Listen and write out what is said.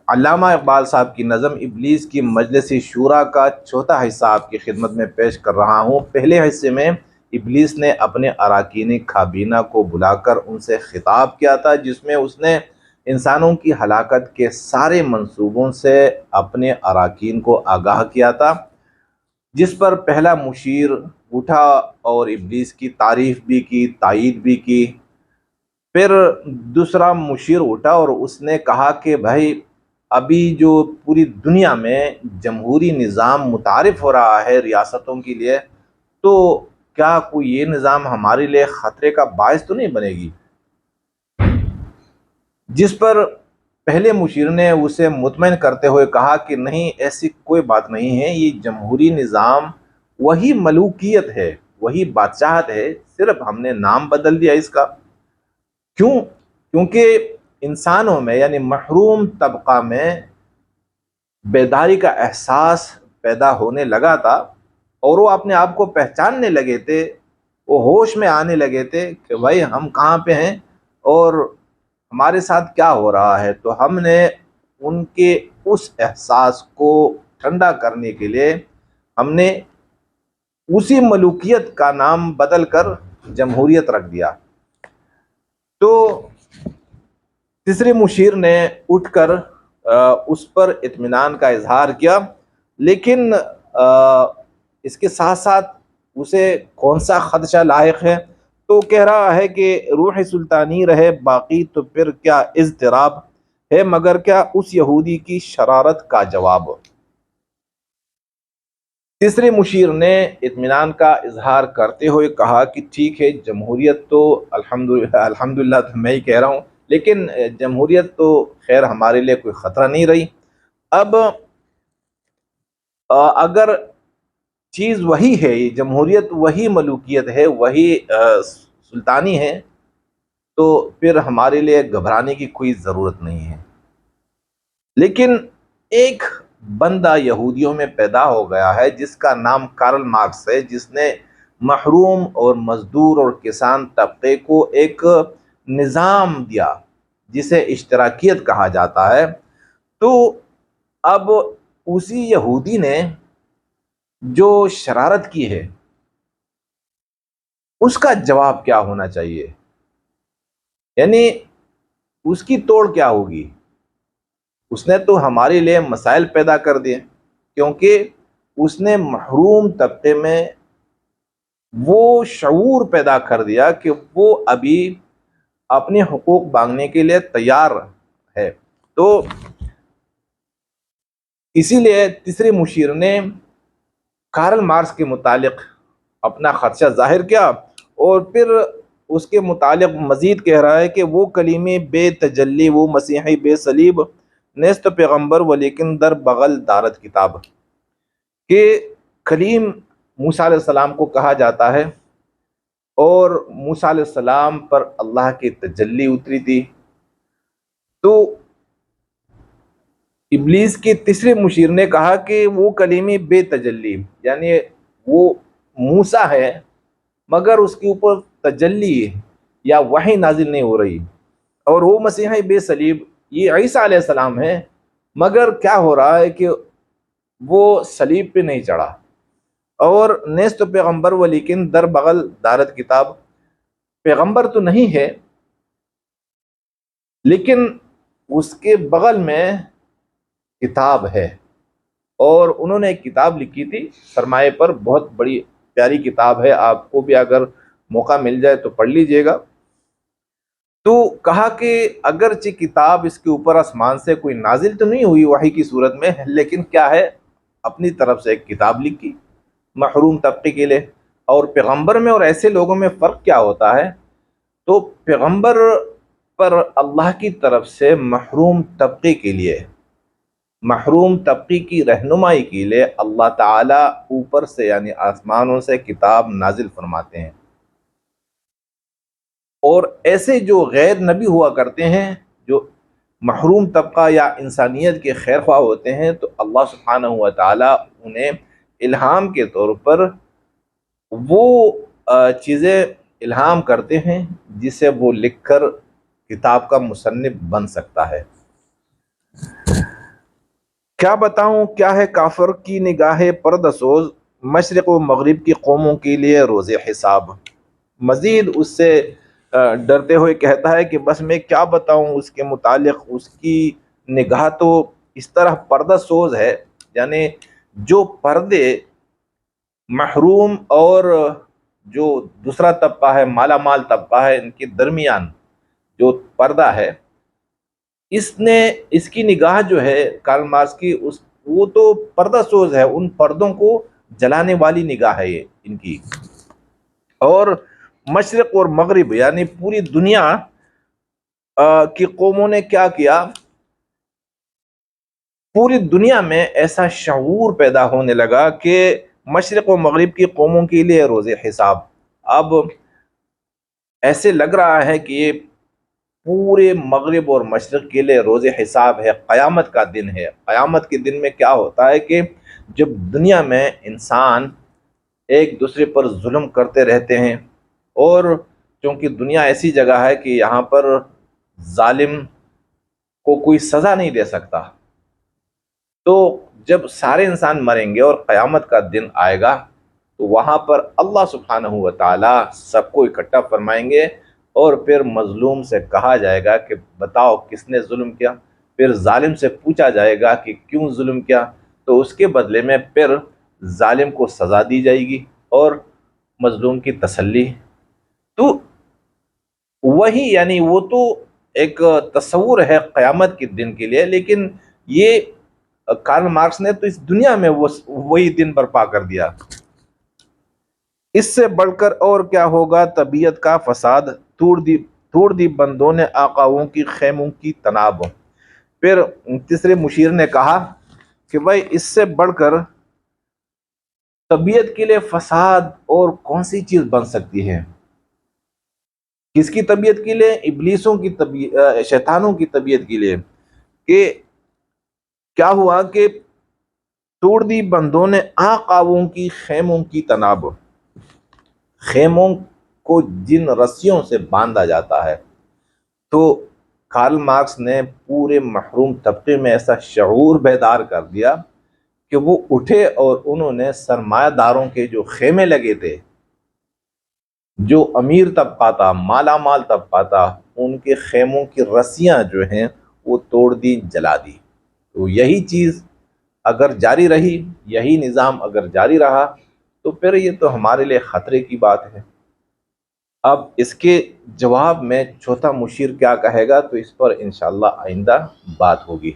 علامہ اقبال صاحب کی نظم ابلیس کی مجلس شورا کا چوتھا حصہ آپ کی خدمت میں پیش کر رہا ہوں۔ پہلے حصے میں ابلیس نے اپنے اراکین کابینہ کو بلا کر ان سے خطاب کیا تھا، جس میں اس نے انسانوں کی ہلاکت کے سارے منصوبوں سے اپنے اراکین کو آگاہ کیا تھا، جس پر پہلا مشیر اٹھا اور ابلیس کی تعریف بھی کی، تائید بھی کی۔ پھر دوسرا مشیر اٹھا اور اس نے کہا کہ بھائی، ابھی جو پوری دنیا میں جمہوری نظام متعارف ہو رہا ہے ریاستوں کے لیے، تو کیا کوئی یہ نظام ہمارے لیے خطرے کا باعث تو نہیں بنے گی؟ جس پر پہلے مشیر نے اسے مطمئن کرتے ہوئے کہا کہ نہیں، ایسی کوئی بات نہیں ہے، یہ جمہوری نظام وہی ملوکیت ہے، وہی بادشاہت ہے، صرف ہم نے نام بدل دیا اس کا۔ کیوں؟ کیونکہ انسانوں میں یعنی محروم طبقہ میں بیداری کا احساس پیدا ہونے لگا تھا، اور وہ اپنے آپ کو پہچاننے لگے تھے، وہ ہوش میں آنے لگے تھے کہ بھائی ہم کہاں پہ ہیں اور ہمارے ساتھ کیا ہو رہا ہے۔ تو ہم نے ان کے اس احساس کو ٹھنڈا کرنے کے لیے ہم نے اسی ملوکیت کا نام بدل کر جمہوریت رکھ دیا۔ تو تیسرے مشیر نے اٹھ کر اس پر اطمینان کا اظہار کیا، لیکن اس کے ساتھ ساتھ اسے کون سا خدشہ لاحق ہے؟ تو کہہ رہا ہے کہ روح سلطانی رہے باقی تو پھر کیا اضطراب ہے، مگر کیا اس یہودی کی شرارت کا جواب۔ تیسرے مشیر نے اطمینان کا اظہار کرتے ہوئے کہا کہ ٹھیک ہے، جمہوریت تو الحمدللہ تو میں ہی کہہ رہا ہوں، لیکن جمہوریت تو خیر ہمارے لیے کوئی خطرہ نہیں رہی۔ اب اگر چیز وہی ہے، یہ جمہوریت وہی ملوکیت ہے، وہی سلطانی ہے، تو پھر ہمارے لیے گھبرانے کی کوئی ضرورت نہیں ہے۔ لیکن ایک بندہ یہودیوں میں پیدا ہو گیا ہے جس کا نام کارل مارکس ہے، جس نے محروم اور مزدور اور کسان طبقے کو ایک نظام دیا جسے اشتراکیت کہا جاتا ہے۔ تو اب اسی یہودی نے جو شرارت کی ہے، اس کا جواب کیا ہونا چاہیے؟ یعنی اس کی توڑ کیا ہوگی؟ اس نے تو ہمارے لیے مسائل پیدا کر دیے، کیونکہ اس نے محروم طبقے میں وہ شعور پیدا کر دیا کہ وہ ابھی اپنے حقوق مانگنے کے لیے تیار ہے۔ تو اسی لیے تیسرے مشیر نے کارل مارکس کے متعلق اپنا خدشہ ظاہر کیا، اور پھر اس کے متعلق مزید کہہ رہا ہے کہ وہ کلیمی بے تجلی، وہ مسیحی بے صلیب، نیست پیغمبر ولیکن در بغل دارت کتاب، کہ کلیم موسیٰ علیہ السلام کو کہا جاتا ہے، اور موسیٰ علیہ السلام پر اللہ کی تجلی اتری تھی۔ تو ابلیس کے تیسرے مشیر نے کہا کہ وہ کلیمی بے تجلی، یعنی وہ موسیٰ ہے مگر اس کے اوپر تجلی یا وحی نازل نہیں ہو رہی، اور وہ مسیحی بے صلیب، یہ عیسیٰ علیہ السلام ہے، مگر کیا ہو رہا ہے کہ وہ صلیب پہ نہیں چڑھا، اور نیست پیغمبر ولیکن در بغل دارت کتاب، پیغمبر تو نہیں ہے لیکن اس کے بغل میں کتاب ہے، اور انہوں نے ایک کتاب لکھی تھی سرمایہ پر، بہت بڑی پیاری کتاب ہے، آپ کو بھی اگر موقع مل جائے تو پڑھ لیجئے گا۔ تو کہا کہ اگرچہ کتاب اس کے اوپر آسمان سے کوئی نازل تو نہیں ہوئی وحی کی صورت میں، لیکن کیا ہے، اپنی طرف سے ایک کتاب لکھی محروم طبقے کے لیے۔ اور پیغمبر میں اور ایسے لوگوں میں فرق کیا ہوتا ہے؟ تو پیغمبر پر اللہ کی طرف سے محروم طبقے کے لیے، محروم طبقے کی رہنمائی کے لیے اللہ تعالیٰ اوپر سے یعنی آسمانوں سے کتاب نازل فرماتے ہیں، اور ایسے جو غیر نبی ہوا کرتے ہیں، جو محروم طبقہ یا انسانیت کے خیر خواہ ہوتے ہیں، تو اللہ سبحانہ و تعالیٰ انہیں الہام کے طور پر وہ چیزیں الہام کرتے ہیں جسے وہ لکھ کر کتاب کا مصنف بن سکتا ہے۔ کیا بتاؤں کیا ہے کافر کی نگاہ پردسوز، مشرق و مغرب کی قوموں کے لیے روز حساب۔ مزید اس سے ڈرتے ہوئے کہتا ہے کہ بس میں کیا بتاؤں اس کے متعلق، اس کی نگاہ تو اس طرح پردہ سوز ہے، یعنی جو پردے محروم اور جو دوسرا طبقہ ہے، مالا مال طبقہ ہے، ان کے درمیان جو پردہ ہے، اس کی نگاہ جو ہے کارل مارکس کی، وہ تو پردہ سوز ہے، ان پردوں کو جلانے والی نگاہ ہے یہ ان کی۔ اور مشرق اور مغرب یعنی پوری دنیا کی قوموں نے کیا کیا، پوری دنیا میں ایسا شعور پیدا ہونے لگا کہ مشرق و مغرب کی قوموں کے لیے روز حساب۔ اب ایسے لگ رہا ہے کہ یہ پورے مغرب اور مشرق کے لیے روز حساب ہے، قیامت کا دن ہے۔ قیامت کے دن میں کیا ہوتا ہے کہ جب دنیا میں انسان ایک دوسرے پر ظلم کرتے رہتے ہیں، اور چونکہ دنیا ایسی جگہ ہے کہ یہاں پر ظالم کو کوئی سزا نہیں دے سکتا، تو جب سارے انسان مریں گے اور قیامت کا دن آئے گا تو وہاں پر اللہ سبحانہ و تعالی سب کو اکٹھا فرمائیں گے، اور پھر مظلوم سے کہا جائے گا کہ بتاؤ کس نے ظلم کیا، پھر ظالم سے پوچھا جائے گا کہ کیوں ظلم کیا، تو اس کے بدلے میں پھر ظالم کو سزا دی جائے گی اور مظلوم کی تسلی۔ تو وہی یعنی وہ تو ایک تصور ہے قیامت کے دن کے لیے، لیکن یہ کارل مارکس نے تو اس دنیا میں وہی دن برپا کر دیا۔ اس سے بڑھ کر اور کیا ہوگا طبیعت کا فساد، توڑ دی بندوں نے آقاؤں کی خیموں کی تناب۔ پھر تیسرے مشیر نے کہا کہ بھائی اس سے بڑھ کر طبیعت کے لیے فساد اور کون سی چیز بن سکتی ہے؟ کس کی طبیعت کے لیے؟ ابلیسوں کی طبیعت، شیطانوں کی طبیعت کے لیے، کہ کیا ہوا کہ توڑ دی بندوں نے آقاؤں کی خیموں کی تناب، خیموں کو جن رسیوں سے باندھا جاتا ہے۔ تو کارل مارکس نے پورے محروم طبقے میں ایسا شعور بیدار کر دیا کہ وہ اٹھے اور انہوں نے سرمایہ داروں کے جو خیمے لگے تھے، جو امیر طبقہ تھا، مالا مال طبقہ تھا، ان کے خیموں کی رسیاں جو ہیں وہ توڑ دی، جلا دی۔ تو یہی چیز اگر جاری رہی، یہی نظام اگر جاری رہا تو پھر یہ تو ہمارے لیے خطرے کی بات ہے۔ اب اس کے جواب میں چوتھا مشیر کیا کہے گا تو اس پر انشاءاللہ آئندہ بات ہوگی۔